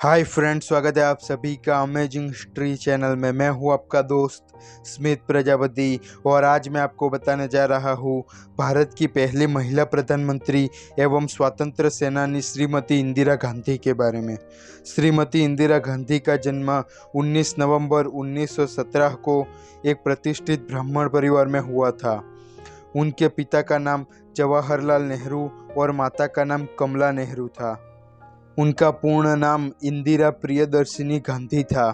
Hi friends, स्वागत है आप सभी का अमेजिंग हिस्ट्री चैनल में। मैं हूं आपका दोस्त स्मित प्रजापति और आज मैं आपको बताने जा रहा हूं भारत की पहली महिला प्रधानमंत्री एवं स्वतंत्र सेनानी श्रीमती इंदिरा गांधी के बारे में। श्रीमती इंदिरा गांधी का जन्म 19 नवंबर 1917 को एक प्रतिष्ठित ब्राह्मण परिवार में हुआ था। उनके पिता का नाम जवाहरलाल नेहरू और माता का नाम कमला नेहरू था। उनका पूर्ण नाम इंदिरा प्रियदर्शिनी गांधी था।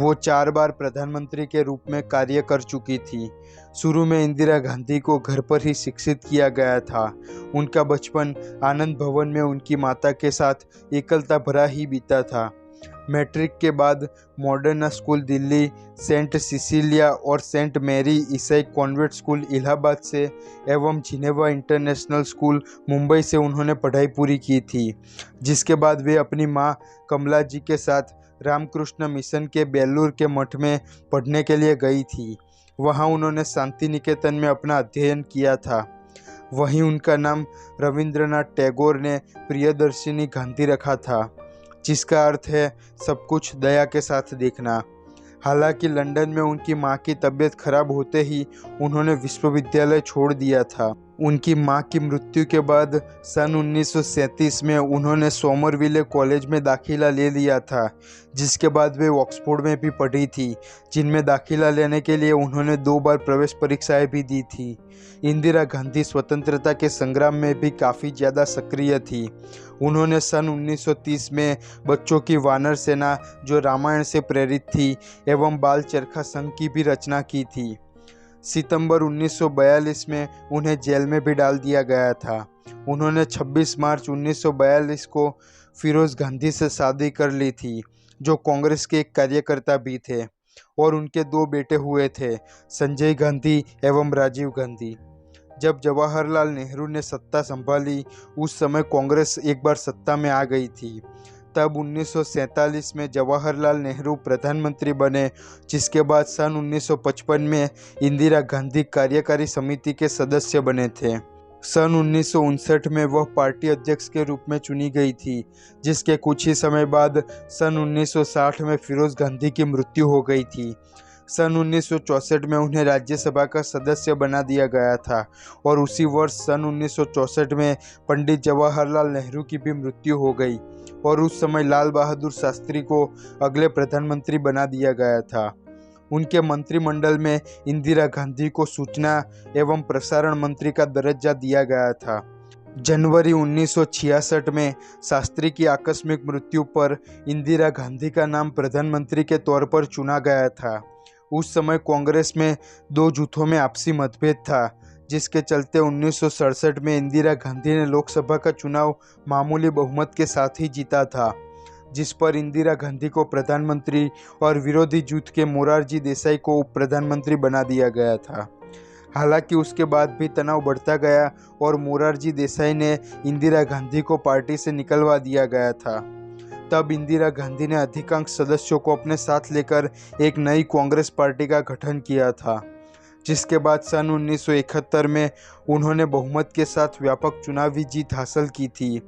वो 4 बार प्रधानमंत्री के रूप में कार्य कर चुकी थी। शुरू में इंदिरा गांधी को घर पर ही शिक्षित किया गया था। उनका बचपन आनंद भवन में उनकी माता के साथ एकलता भरा ही बीता था। मैट्रिक के बाद modern school Delhi, saint Cecilia और सेंट मैरी ईसाई कॉन्वेंट स्कूल इलाहाबाद से एवं जिनेवा इंटरनेशनल स्कूल मुंबई से उन्होंने पढ़ाई पूरी की थी, जिसके बाद वे अपनी मां कमला जी के साथ रामकृष्ण मिशन के बेलूर के मठ में पढ़ने के लिए गई थी। वहां उन्होंने शांति निकेतन में अपना अध्ययन किया था। वहीं उनका नाम रविंद्रनाथ टैगोर ने प्रियदर्शिनी गांधी रखा था, जिसका अर्थ है सब कुछ दया के साथ देखना। हालांकि लंदन में उनकी मां की तबीयत खराब होते ही उन्होंने विश्वविद्यालय छोड़ दिया था। उनकी मां की मृत्यु के बाद सन 1937 में उन्होंने सोमरविले कॉलेज में दाखिला ले लिया था, जिसके बाद वे ऑक्सफोर्ड में भी पढ़ी थी, जिनमें दाखिला लेने के लिए उन्होंने 2 बार प्रवेश परीक्षाएं भी दी थी। इंदिरा गांधी स्वतंत्रता के संग्राम में भी काफ़ी ज़्यादा सक्रिय थी। उन्होंने सन 1930 में बच्चों की वानर सेना, जो रामायण से प्रेरित थी, एवं बाल चरखा संघ की भी रचना की थी। सितंबर 1942 में उन्हें जेल में भी डाल दिया गया था। उन्होंने 26 मार्च 1942 को फिरोज गांधी से शादी कर ली थी, जो कांग्रेस के एक कार्यकर्ता भी थे, और उनके 2 बेटे हुए थे, संजय गांधी एवं राजीव गांधी। जब जवाहरलाल नेहरू ने सत्ता संभाली, उस समय कांग्रेस एक बार सत्ता में आ गई थी। तब 1947 में जवाहरलाल नेहरू प्रधानमंत्री बने, जिसके बाद सन 1955 में इंदिरा गांधी कार्यकारी समिति के सदस्य बने थे। सन 1959 में वह पार्टी अध्यक्ष के रूप में चुनी गई थी, जिसके कुछ ही समय बाद सन 1960 में फिरोज गांधी की मृत्यु हो गई थी। सन 1964 में उन्हें राज्यसभा का सदस्य बना दिया गया था और उसी वर्ष सन 1964 में पंडित जवाहरलाल नेहरू की भी मृत्यु हो गई और उस समय लाल बहादुर शास्त्री को अगले प्रधानमंत्री बना दिया गया था। उनके मंत्रिमंडल में इंदिरा गांधी को सूचना एवं प्रसारण मंत्री का दर्जा दिया गया था। जनवरी 1966 में शास्त्री की आकस्मिक मृत्यु पर इंदिरा गांधी का नाम प्रधानमंत्री के तौर पर चुना गया था। उस समय कांग्रेस में 2 जूथों में आपसी मतभेद था, जिसके चलते 1967 में इंदिरा गांधी ने लोकसभा का चुनाव मामूली बहुमत के साथ ही जीता था, जिस पर इंदिरा गांधी को प्रधानमंत्री और विरोधी जूथ के मोरारजी देसाई को उप प्रधानमंत्री बना दिया गया था। हालांकि उसके बाद भी तनाव बढ़ता गया और मोरारजी देसाई ने इंदिरा गांधी को पार्टी से निकलवा दिया गया था। तब इंदिरा गांधी ने अधिकांश सदस्यों को अपने साथ लेकर एक नई कांग्रेस पार्टी का गठन किया था, जिसके बाद सन 1971 में उन्होंने बहुमत के साथ व्यापक चुनावी जीत हासिल की थी।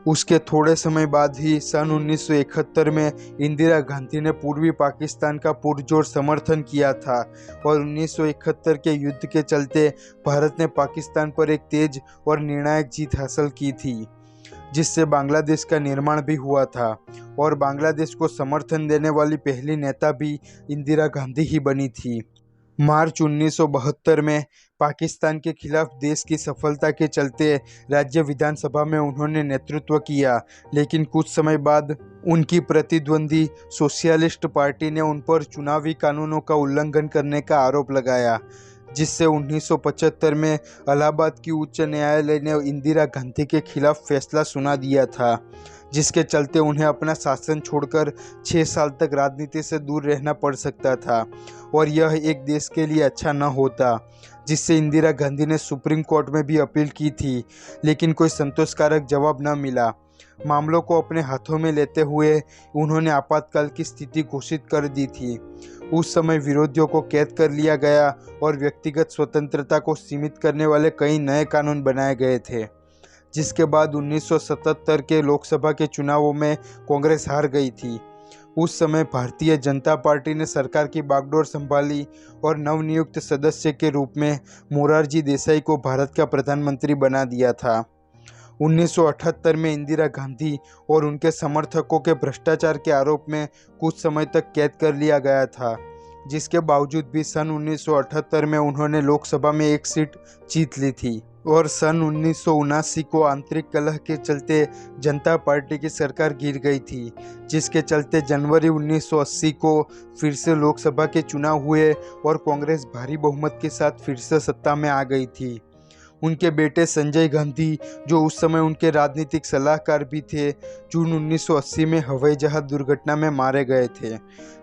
उसके थोड़े समय बाद ही सन 1971 में इंदिरा गांधी ने पूर्वी पाकिस्तान का पुरजोर समर्थन किया था और 1971 के युद्ध के चलते भारत ने पाकिस्तान पर एक तेज और निर्णायक जीत हासिल की थी, जिससे बांग्लादेश का निर्माण भी हुआ था और बांग्लादेश को समर्थन देने वाली पहली नेता भी इंदिरा गांधी ही बनी थी। मार्च 1972 में पाकिस्तान के खिलाफ देश की सफलता के चलते राज्य विधानसभा में उन्होंने नेतृत्व किया, लेकिन कुछ समय बाद उनकी प्रतिद्वंदी सोशलिस्ट पार्टी ने उन पर चुनावी कानूनों का उल्लंघन करने का आरोप लगाया, जिससे 1975 में इलाहाबाद की उच्च न्यायालय ने इंदिरा गांधी के खिलाफ फैसला सुना दिया था, जिसके चलते उन्हें अपना शासन छोड़कर 6 साल तक राजनीति से दूर रहना पड़ सकता था और यह एक देश के लिए अच्छा न होता, जिससे इंदिरा गांधी ने सुप्रीम कोर्ट में भी अपील की थी, लेकिन कोई संतोषकारक जवाब न मिला। मामलों को अपने हाथों में लेते हुए उन्होंने आपातकाल की स्थिति घोषित कर दी थी। उस समय विरोधियों को कैद कर लिया गया और व्यक्तिगत स्वतंत्रता को सीमित करने वाले कई नए कानून बनाए गए थे, जिसके बाद 1977 के लोकसभा के चुनावों में कांग्रेस हार गई थी। उस समय भारतीय जनता पार्टी ने सरकार की बागडोर संभाली और नवनियुक्त सदस्य के रूप में मोरारजी देसाई को भारत का प्रधानमंत्री बना दिया था। 1978 में इंदिरा गांधी और उनके समर्थकों के भ्रष्टाचार के आरोप में कुछ समय तक कैद कर लिया गया था, जिसके बावजूद भी सन 1978 में उन्होंने लोकसभा में एक सीट जीत ली थी और सन 1979 को आंतरिक कलह के चलते जनता पार्टी की सरकार गिर गई थी, जिसके चलते जनवरी 1980 को फिर से लोकसभा के चुनाव हुए और कांग्रेस भारी बहुमत के साथ फिर से सत्ता में आ गई थी। उनके बेटे संजय गांधी, जो उस समय उनके राजनीतिक सलाहकार भी थे, जून 1980 में हवाई जहाज दुर्घटना में मारे गए थे,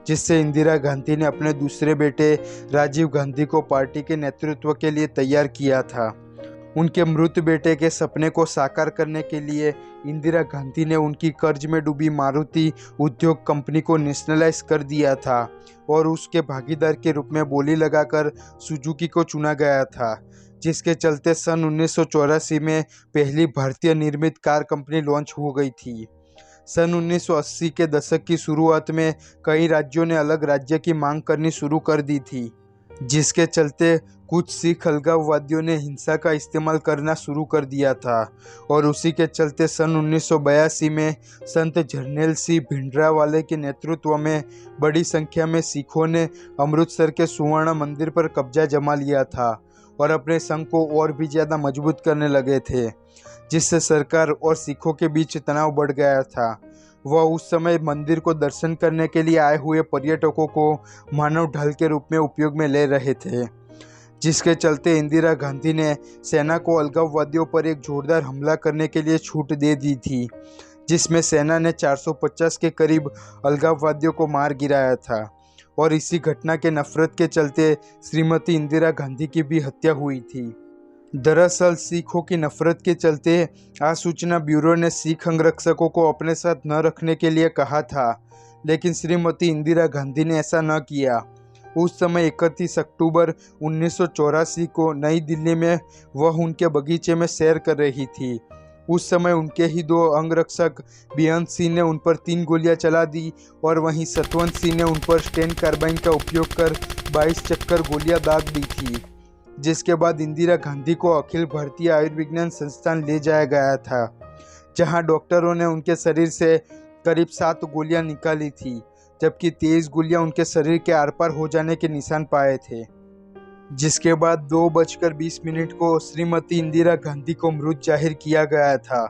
जिससे इंदिरा गांधी ने अपने दूसरे बेटे राजीव गांधी को पार्टी के नेतृत्व के लिए तैयार किया था। उनके मृत बेटे के सपने को साकार करने के लिए इंदिरा गांधी ने उनकी कर्ज में डूबी मारुति उद्योग कंपनी को नेशनलाइज कर दिया था और उसके भागीदार के रूप में बोली लगाकर सुजुकी को चुना गया था, जिसके चलते सन 1984 में पहली भारतीय निर्मित कार कंपनी लॉन्च हो गई थी। सन 1980 के दशक की शुरुआत में कई राज्यों ने अलग राज्य की मांग करनी शुरू कर दी थी, जिसके चलते कुछ सिख अलगाववादियों ने हिंसा का इस्तेमाल करना शुरू कर दिया था और उसी के चलते सन 1982 में संत जरनैल सिंह भिंडरावाले के नेतृत्व में बड़ी संख्या में सिखों ने अमृतसर के सुवर्ण मंदिर पर कब्जा जमा लिया था और अपने संघ को और भी ज़्यादा मजबूत करने लगे थे, जिससे सरकार और सिखों के बीच तनाव बढ़ गया था। वह उस समय मंदिर को दर्शन करने के लिए आए हुए पर्यटकों को मानव ढाल के रूप में उपयोग में ले रहे थे, जिसके चलते इंदिरा गांधी ने सेना को अलगाववादियों पर एक जोरदार हमला करने के लिए छूट दे दी थी, जिसमें सेना ने 450 के करीब अलगाववादियों को मार गिराया था और इसी घटना के नफरत के चलते श्रीमती इंदिरा गांधी की भी हत्या हुई थी। दरअसल सिखों की नफरत के चलते आसूचना ब्यूरो ने सिख अंगरक्षकों को अपने साथ न रखने के लिए कहा था, लेकिन श्रीमती इंदिरा गांधी ने ऐसा न किया। उस समय 31 अक्टूबर 1984 को नई दिल्ली में वह उनके बगीचे में सैर कर रही थी। उस समय उनके ही दो अंगरक्षक बेअंत सिंह ने उन पर 3 गोलियां चला दी और वहीं सतवंत सिंह ने उन पर स्टेन कार्बाइन का उपयोग कर 22 चक्कर गोलियां दाग दी थी, जिसके बाद इंदिरा गांधी को अखिल भारतीय आयुर्विज्ञान संस्थान ले जाया गया था, जहां डॉक्टरों ने उनके शरीर से करीब 7 गोलियां निकाली थी, जबकि 23 गोलियां उनके शरीर के आर पार हो जाने के निशान पाए थे। जिसके बाद 2:20 को श्रीमती इंदिरा गांधी को मृत जाहिर किया गया था।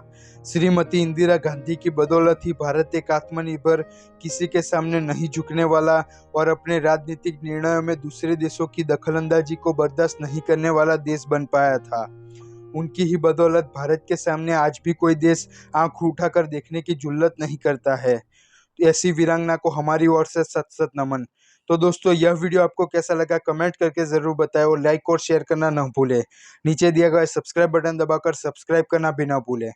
श्रीमती इंदिरा गांधी की बदौलत ही भारत एक आत्मनिर्भर, किसी के सामने नहीं झुकने वाला और अपने राजनीतिक निर्णयों में दूसरे देशों की दखलंदाजी को बर्दाश्त नहीं करने वाला देश बन पाया था। उनकी ही बदौलत भारत के सामने आज भी कोई देश आंख उठाकर देखने की जुल्लत नहीं करता है। ऐसी वीरांगना को हमारी ओर से सत सत नमन। तो दोस्तों, यह वीडियो आपको कैसा लगा कमेंट करके ज़रूर बताएं और लाइक और शेयर करना न भूलें। नीचे दिया गया सब्सक्राइब बटन दबाकर सब्सक्राइब करना भी ना भूलें।